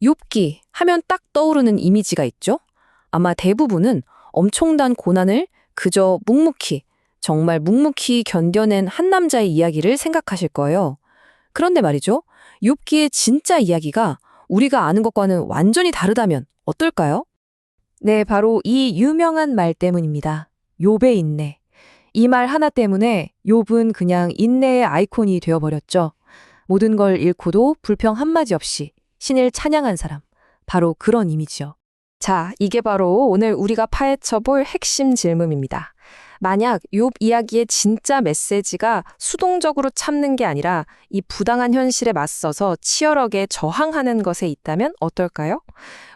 욥기 하면 딱 떠오르는 이미지가 있죠? 아마 대부분은 엄청난 고난을 그저 묵묵히, 정말 묵묵히 견뎌낸 한 남자의 이야기를 생각하실 거예요. 그런데 말이죠. 욥기의 진짜 이야기가 우리가 아는 것과는 완전히 다르다면 어떨까요? 네, 바로 이 유명한 말 때문입니다. 욥의 인내. 이 말 하나 때문에 욥은 그냥 인내의 아이콘이 되어버렸죠. 모든 걸 잃고도 불평 한마디 없이 신을 찬양한 사람. 바로 그런 이미지요. 자, 이게 바로 오늘 우리가 파헤쳐볼 핵심 질문입니다. 만약 욥 이야기의 진짜 메시지가 수동적으로 참는 게 아니라 이 부당한 현실에 맞서서 치열하게 저항하는 것에 있다면 어떨까요?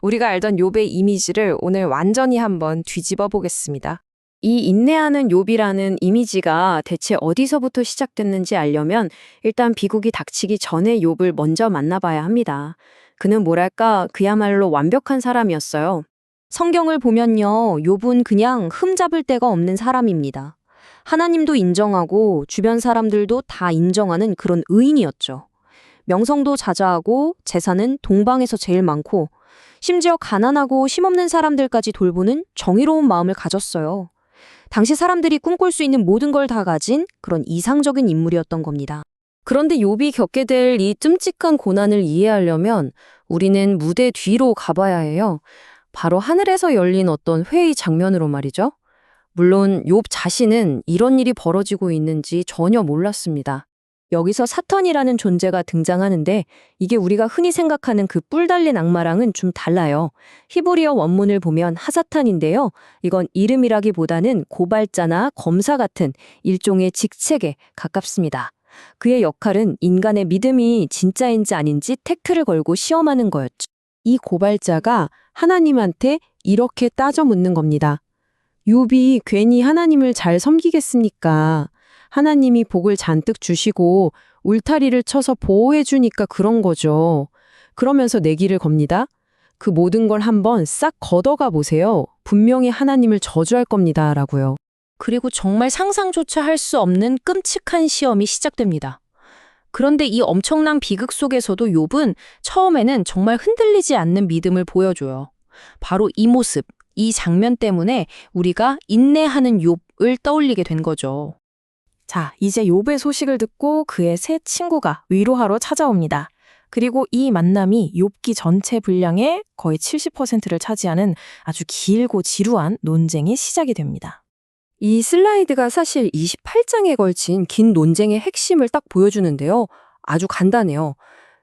우리가 알던 욥의 이미지를 오늘 완전히 한번 뒤집어 보겠습니다. 이 인내하는 욥이라는 이미지가 대체 어디서부터 시작됐는지 알려면 일단 비극이 닥치기 전에 욥을 먼저 만나봐야 합니다. 그는 뭐랄까 그야말로 완벽한 사람이었어요. 성경을 보면요, 욥은 그냥 흠잡을 데가 없는 사람입니다. 하나님도 인정하고 주변 사람들도 다 인정하는 그런 의인이었죠. 명성도 자자하고 재산은 동방에서 제일 많고 심지어 가난하고 힘없는 사람들까지 돌보는 정의로운 마음을 가졌어요. 당시 사람들이 꿈꿀 수 있는 모든 걸 다 가진 그런 이상적인 인물이었던 겁니다. 그런데 욥이 겪게 될 이 끔찍한 고난을 이해하려면 우리는 무대 뒤로 가봐야 해요. 바로 하늘에서 열린 어떤 회의 장면으로 말이죠. 물론 욥 자신은 이런 일이 벌어지고 있는지 전혀 몰랐습니다. 여기서 사탄이라는 존재가 등장하는데 이게 우리가 흔히 생각하는 그 뿔 달린 악마랑은 좀 달라요. 히브리어 원문을 보면 하사탄인데요. 이건 이름이라기보다는 고발자나 검사 같은 일종의 직책에 가깝습니다. 그의 역할은 인간의 믿음이 진짜인지 아닌지 태클을 걸고 시험하는 거였죠. 이 고발자가 하나님한테 이렇게 따져 묻는 겁니다. 욥이 괜히 하나님을 잘 섬기겠습니까? 하나님이 복을 잔뜩 주시고 울타리를 쳐서 보호해 주니까 그런 거죠. 그러면서 내기를 겁니다. 그 모든 걸 한번 싹 걷어가 보세요. 분명히 하나님을 저주할 겁니다. 라고요. 그리고 정말 상상조차 할 수 없는 끔찍한 시험이 시작됩니다. 그런데 이 엄청난 비극 속에서도 욥은 처음에는 정말 흔들리지 않는 믿음을 보여줘요. 바로 이 모습, 이 장면 때문에 우리가 인내하는 욥을 떠올리게 된 거죠. 자, 이제 욥의 소식을 듣고 그의 세 친구가 위로하러 찾아옵니다. 그리고 이 만남이 욥기 전체 분량의 거의 70%를 차지하는 아주 길고 지루한 논쟁이 시작이 됩니다. 이 슬라이드가 사실 28장에 걸친 긴 논쟁의 핵심을 딱 보여주는데요. 아주 간단해요.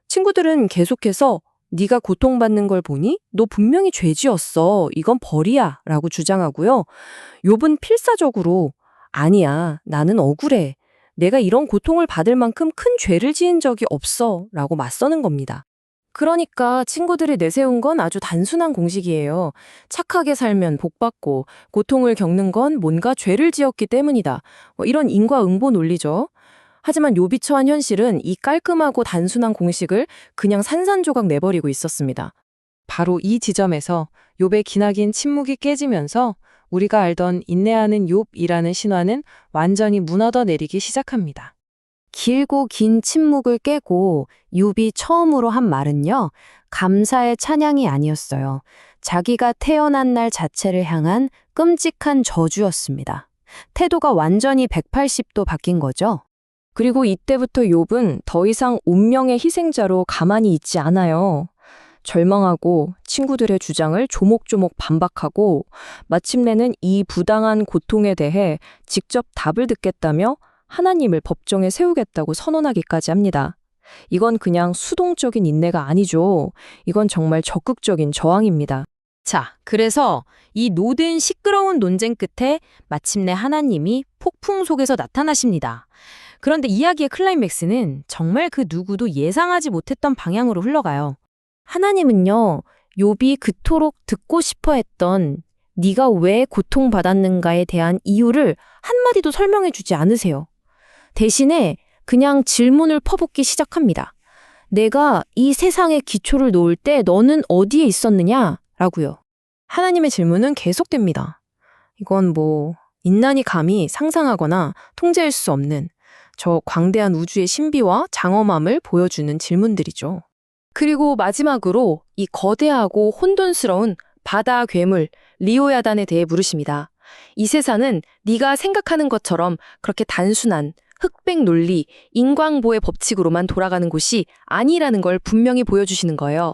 친구들은 계속해서 네가 고통받는 걸 보니 너 분명히 죄 지었어. 이건 벌이야. 라고 주장하고요. 욥은 필사적으로 아니야. 나는 억울해. 내가 이런 고통을 받을 만큼 큰 죄를 지은 적이 없어. 라고 맞서는 겁니다. 그러니까 친구들이 내세운 건 아주 단순한 공식이에요. 착하게 살면 복받고 고통을 겪는 건 뭔가 죄를 지었기 때문이다. 이런 인과응보 논리죠. 하지만 욥이 처한 현실은 이 깔끔하고 단순한 공식을 그냥 산산조각 내버리고 있었습니다. 바로 이 지점에서 욥의 기나긴 침묵이 깨지면서 우리가 알던 인내하는 욥이라는 신화는 완전히 무너져 내리기 시작합니다. 길고 긴 침묵을 깨고 욥이 처음으로 한 말은요, 감사의 찬양이 아니었어요. 자기가 태어난 날 자체를 향한 끔찍한 저주였습니다. 태도가 완전히 180도 바뀐 거죠. 그리고 이때부터 욥은 더 이상 운명의 희생자로 가만히 있지 않아요. 절망하고 친구들의 주장을 조목조목 반박하고 마침내는 이 부당한 고통에 대해 직접 답을 듣겠다며 하나님을 법정에 세우겠다고 선언하기까지 합니다. 이건 그냥 수동적인 인내가 아니죠. 이건 정말 적극적인 저항입니다. 자, 그래서 이 노든 시끄러운 논쟁 끝에 마침내 하나님이 폭풍 속에서 나타나십니다. 그런데 이야기의 클라이맥스는 정말 그 누구도 예상하지 못했던 방향으로 흘러가요. 하나님은요, 욥이 그토록 듣고 싶어 했던 네가 왜 고통받았는가에 대한 이유를 한마디도 설명해 주지 않으세요. 대신에 그냥 질문을 퍼붓기 시작합니다. 내가 이 세상의 기초를 놓을 때 너는 어디에 있었느냐? 라고요. 하나님의 질문은 계속됩니다. 이건 인간이 감히 상상하거나 통제할 수 없는 저 광대한 우주의 신비와 장엄함을 보여주는 질문들이죠. 그리고 마지막으로 이 거대하고 혼돈스러운 바다 괴물 리오야단에 대해 물으십니다. 이 세상은 네가 생각하는 것처럼 그렇게 단순한 흑백 논리, 인광보의 법칙으로만 돌아가는 곳이 아니라는 걸 분명히 보여주시는 거예요.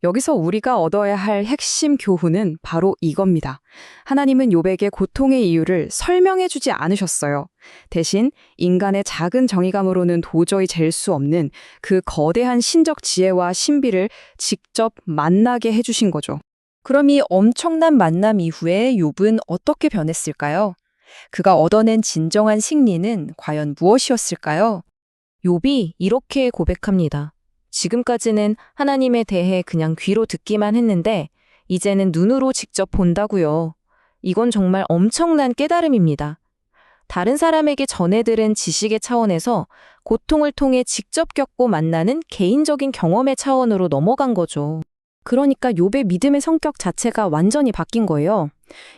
여기서 우리가 얻어야 할 핵심 교훈은 바로 이겁니다. 하나님은 욥에게 고통의 이유를 설명해 주지 않으셨어요. 대신 인간의 작은 정의감으로는 도저히 잴 수 없는 그 거대한 신적 지혜와 신비를 직접 만나게 해 주신 거죠. 그럼 이 엄청난 만남 이후에 욥은 어떻게 변했을까요? 그가 얻어낸 진정한 승리는 과연 무엇이었을까요? 욥이 이렇게 고백합니다. 지금까지는 하나님에 대해 그냥 귀로 듣기만 했는데 이제는 눈으로 직접 본다고요. 이건 정말 엄청난 깨달음입니다. 다른 사람에게 전해 들은 지식의 차원에서 고통을 통해 직접 겪고 만나는 개인적인 경험의 차원으로 넘어간 거죠. 그러니까 욥의 믿음의 성격 자체가 완전히 바뀐 거예요.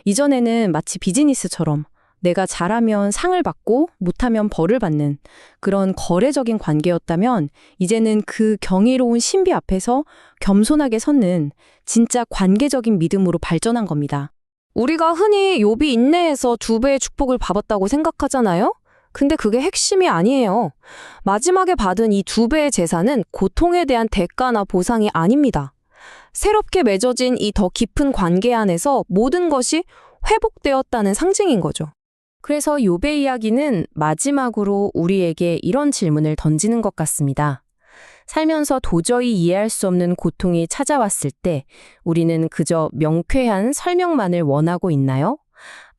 이전에는 마치 비즈니스처럼 내가 잘하면 상을 받고 못하면 벌을 받는 그런 거래적인 관계였다면 이제는 그 경이로운 신비 앞에서 겸손하게 섰는 진짜 관계적인 믿음으로 발전한 겁니다. 우리가 흔히 욥이 인내해서 2배의 축복을 받았다고 생각하잖아요? 근데 그게 핵심이 아니에요. 마지막에 받은 이 2배의 재산은 고통에 대한 대가나 보상이 아닙니다. 새롭게 맺어진 이 더 깊은 관계 안에서 모든 것이 회복되었다는 상징인 거죠. 그래서 욥의 이야기는 마지막으로 우리에게 이런 질문을 던지는 것 같습니다. 살면서 도저히 이해할 수 없는 고통이 찾아왔을 때 우리는 그저 명쾌한 설명만을 원하고 있나요?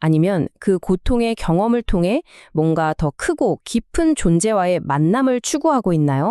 아니면 그 고통의 경험을 통해 뭔가 더 크고 깊은 존재와의 만남을 추구하고 있나요?